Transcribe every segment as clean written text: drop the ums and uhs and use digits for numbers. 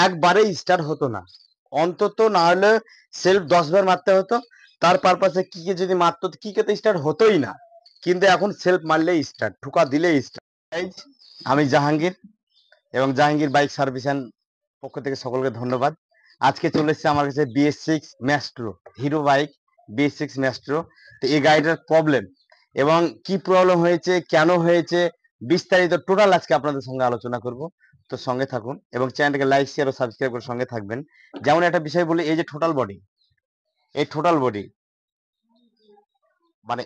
একবারে স্টার্ট হতো না, অন্তত না হলে সেলফ 10 বার মারতে হতো। তার পারপাসে কিকে যদি মারতো কিকে তো স্টার্ট হতোই না, কিন্তু এখন সেলফ মারলেই স্টার্ট, ঠুকা দিলেই স্টার্ট। আমি জাহাঙ্গীর এবং জাহাঙ্গীর বাইক সার্ভিস অ্যান্ড পক্ষ থেকে সকলকে ধন্যবাদ। আজকে চলে এসেছে আমার কাছে BS6 Maestro, hero bike BS6 Maestro. তো এই গাড়িটার প্রবলেম এবং কি প্রবলেম হয়েছে, কেন হয়েছে, বিস্তারিত টোটাল আজকে আপনাদের সঙ্গে আলোচনা করব। তো সঙ্গে থাকুন এবং চ্যানেলটাকে লাইক শেয়ার ও সাবস্ক্রাইব করে সঙ্গে থাকবেন। যেমন একটা বিষয় বলি, এই যে টোটাল বডি, এই টোটাল বডি মানে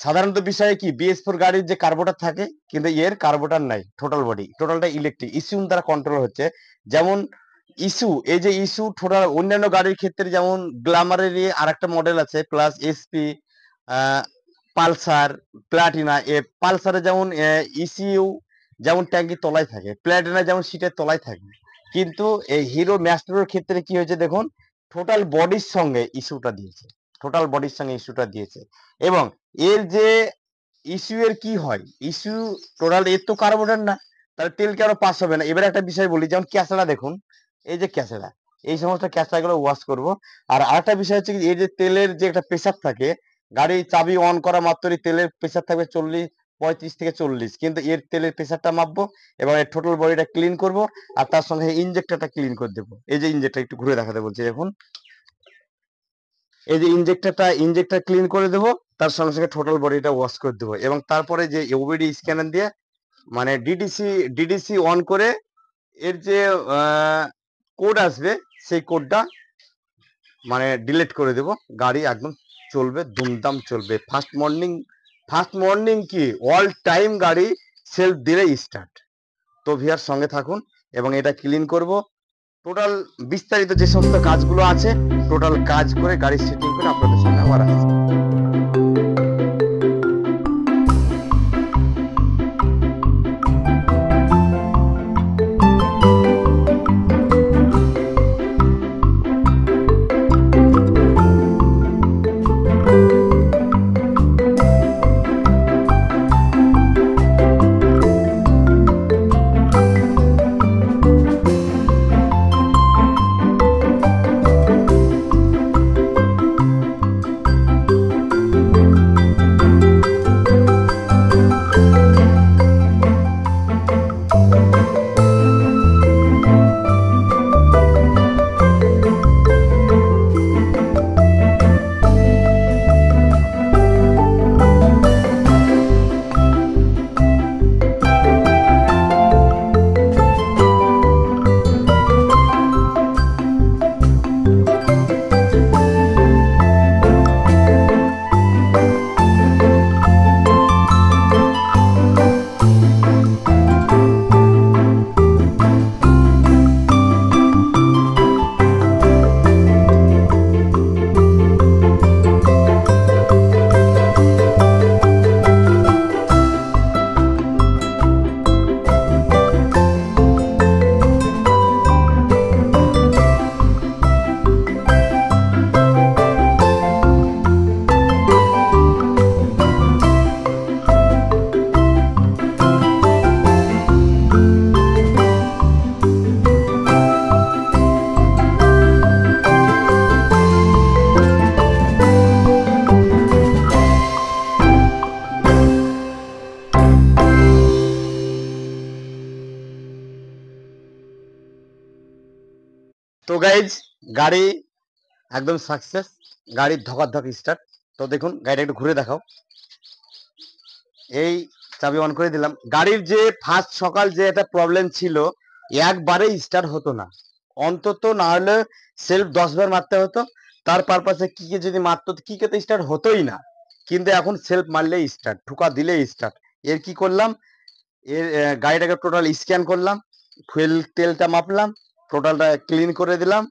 সাধারণত বিষয়ে কি BS4 গাড়ির যে কার্বোটার থাকে, কিন্তু এর কার্বোটার নাই, টোটাল বডি, টোটালটা ইলেকট্রিক ইস্যু দ্বারা কন্ট্রোল হচ্ছে। যেমন ইস্যু, এই যে ইস্যু টোটাল অন্যান্য গাড়ির ক্ষেত্রে যেমন গ্ল্যামারের আর একটা মডেল আছে প্লাস SP, পালসার, প্লাটিনা। পালসারে যেমন ECU যেমন ট্যাঙ্কির তলায় থাকে, প্লাটিনা যেমন সিটের তলায় থাকে, কিন্তু এই হিরো ম্যাস্ট্রোর ক্ষেত্রে কি হয়েছে দেখুন, টোটাল বডির সঙ্গে ইস্যুটা দিয়েছে, টোটাল বডির সঙ্গে ইস্যুটা দিয়েছে। এবং এর যে ইস্যু এর কি হয়, ইস্যু টোটাল এর তো কার্বোরেটর না, তাহলে তেল কেন পাস হবে না। এবার একটা বিষয় বলি, যেমন ক্যাসেলা দেখুন, এই যে ক্যাসেলা, এই সমস্ত ক্যাসেলাগুলো ওয়াশ করব। আর আরেকটা বিষয় হচ্ছে এই যে তেলের যে একটা প্রেসার থাকে, গাড়ি চাবি অন করা মাত্রই তেলের প্রেসার থাকবে 35 থেকে 40, কিন্তু এর তেলের প্রেসারটা মাপবো এবং এর টোটাল বডিটা ক্লিন করব। আর তার সঙ্গে ইঞ্জেক্টরটা ক্লিন করে দেবো। এই যে ইঞ্জেক্টর একটু ঘুরে দেখাতে বলছি, এখন এই যে ইঞ্জেক্টর ক্লিন করে দেবো, তার সঙ্গে সঙ্গে টোটাল বডিটা ওয়াশ করে দেবো। এবং তারপরে যে ওবিডি স্ক্যানার দিয়ে মানে ডিডিসি অন করে এর যে কোড আসবে সেই কোডটা মানে ডিলিট করে দেব। গাড়ি একদম চলবে, দুমদাম চলবে। ফার্স্ট মর্নিং কি অল টাইম গাড়ি সেলফ দিলে স্টার্ট। তো ভিয়ার সঙ্গে থাকুন এবং এটা ক্লিন করব। টোটাল বিস্তারিত যে সমস্ত কাজগুলো আছে টোটাল কাজ করে গাড়ি সেটিং করে আপনাদের সামনে আবার আসছে। তো গাইজ গাড়ি একদম সাকসেস, গাড়ির ধক স্টার্ট। তো দেখুন গাড়িটা একটু ঘুরে দেখাও। এই চাবি অন করে দিলাম। গাড়ির যে ফার্স্ট সকাল যে একটা প্রবলেম ছিল, একবারে স্টার্ট হতো না, অন্তত না হলে সেলফ 10 বার মারতে হতো। তার পারপাসে কিকে যদি মারতো কিকে তো স্টার্ট হতোই না, কিন্তু এখন সেলফ মারলেই স্টার্ট, ঠুকা দিলেই স্টার্ট। এর কি করলাম, এর গাড়িটাকে টোটাল স্ক্যান করলাম, ফুয়েল তেলটা মাপলাম, টোটালটা ক্লিন করে দিলাম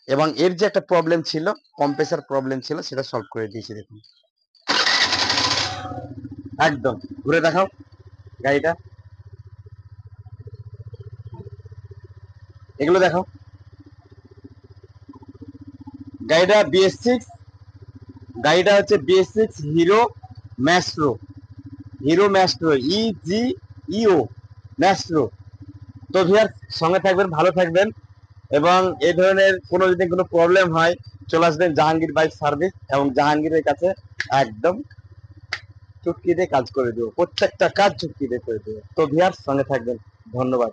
এবং এর যে একটা প্রবলেম ছিল, কম্প্রেসার প্রবলেম ছিল, সেটা সলভ করে দিয়েছি। দেখুন একদম ঘুরে দেখাও গাড়িটা, এগুলো দেখো। গাড়িটা BS6, গাড়িটা হচ্ছে BS6 Maestro, hero Maestro, EGEO Maestro. তো ভিউয়ার সঙ্গে থাকবেন, ভালো থাকবেন। এবং এই ধরনের কোনো যদি কোনো প্রবলেম হয় চলে আসবেন জাহাঙ্গীর বাইক সার্ভিস, এবং জাহাঙ্গীরের কাছে একদম চুটকিতে কাজ করে দেবো, প্রত্যেকটা কাজ চুটকিতে করে দেবো। তো ভিউয়ার্স, সঙ্গে থাকবেন। ধন্যবাদ।